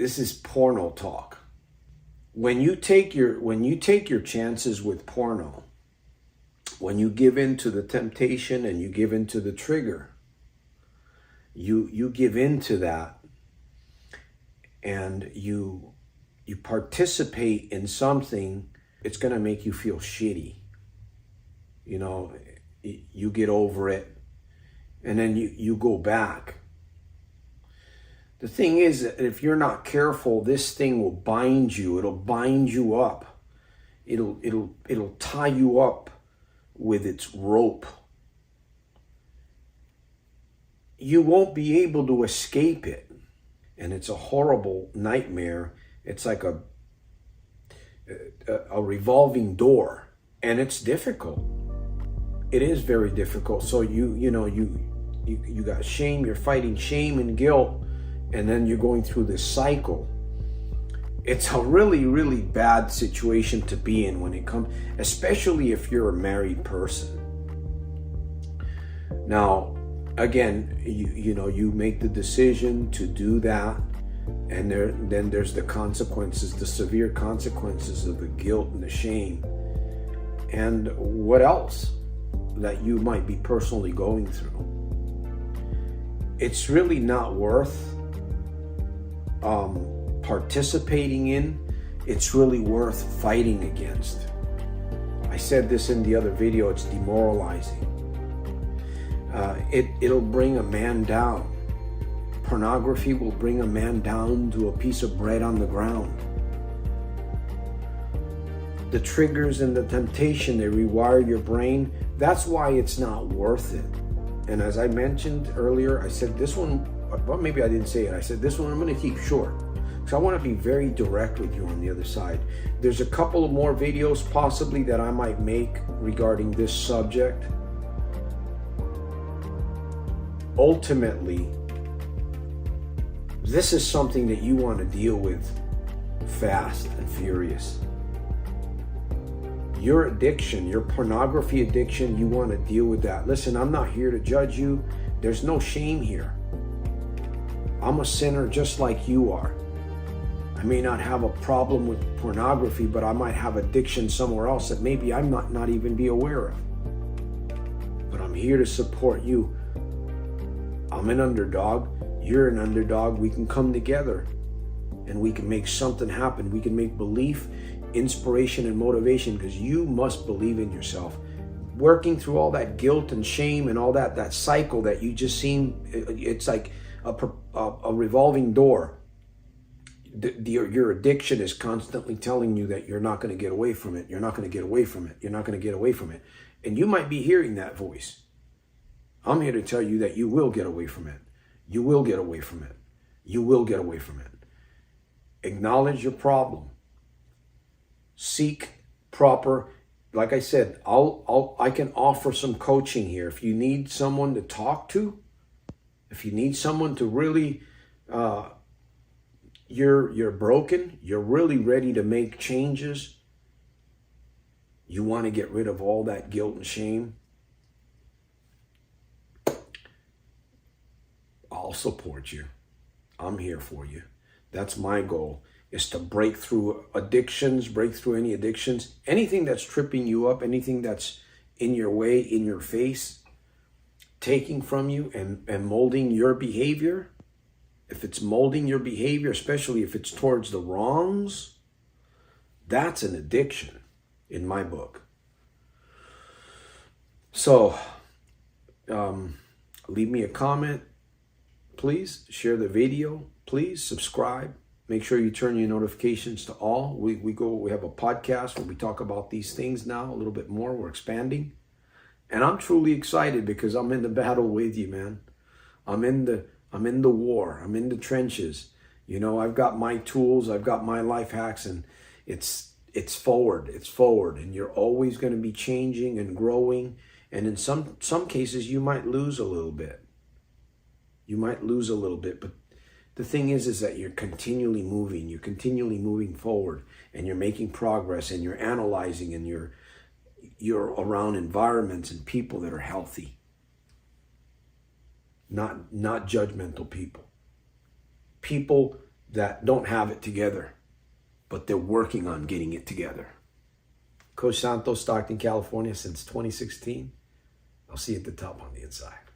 This is porno talk. When you take your chances with porno, when you give in to the temptation and you give in to the trigger, you give in to that, and you participate in something, it's going to make you feel shitty. You know, you get over it, and then you go back. The thing is, if you're not careful, this thing will bind you. It'll bind you up. It'll tie you up with its rope. You won't be able to escape it. And it's a horrible nightmare. It's like a revolving door, and it's difficult. It is very difficult. So you got shame. You're fighting shame and guilt. And then you're going through this cycle. It's a really, really bad situation to be in when it comes, especially if you're a married person. Now, again, you make the decision to do that, and then there's the consequences, the severe consequences of the guilt and the shame, and what else that you might be personally going through. It's really not worth participating in. It's really worth fighting against. I said this in the other video. It's demoralizing. It'll bring a man down. Pornography will bring a man down to a piece of bread on the ground. The triggers and the temptation, they rewire your brain. That's why it's not worth it. And as I mentioned earlier, I said this one, well, maybe I didn't say it. I said this one I'm going to keep short, because I want to be very direct with you on the other side. There's a couple of more videos possibly that I might make regarding this subject. Ultimately, this is something that you want to deal with fast and furious. Your addiction, your pornography addiction, you want to deal with that. Listen, I'm not here to judge you. There's no shame here. I'm a sinner just like you are. I may not have a problem with pornography, but I might have addiction somewhere else that maybe I'm not even be aware of. But I'm here to support you. I'm an underdog. You're an underdog. We can come together and we can make something happen. We can make belief, inspiration, and motivation, because you must believe in yourself. Working through all that guilt and shame and all that cycle that you just seen, it's like a revolving door. Your addiction is constantly telling you that you're not going to get away from it. You're not going to get away from it. You're not going to get away from it. And you might be hearing that voice. I'm here to tell you that you will get away from it. You will get away from it. You will get away from it. Acknowledge your problem. Seek proper, like I said, I can offer some coaching here. If you need someone to talk to, if you need someone to really, you're broken, you're really ready to make changes, you want to get rid of all that guilt and shame, I'll support you. I'm here for you. That's my goal, is to break through addictions, break through any addictions, anything that's tripping you up, anything that's in your way, in your face, taking from you and molding your behavior. If it's molding your behavior, especially if it's towards the wrongs, that's an addiction in my book. So, leave me a comment. Please share the video. Please subscribe. Make sure you turn your notifications to all. We have a podcast where we talk about these things now a little bit more. We're expanding. And I'm truly excited because I'm in the battle with you, man. I'm in the war. I'm in the trenches. You know, I've got my tools. I've got my life hacks, and it's forward. It's forward. And you're always going to be changing and growing. And in some cases, you might lose a little bit. You might lose a little bit, but the thing is that you're continually moving forward, and you're making progress, and you're analyzing, and you're around environments and people that are healthy, not judgmental people that don't have it together, but they're working on getting it together. Coach Santos, Stockton, California, since 2016. I'll see you at the top on the inside.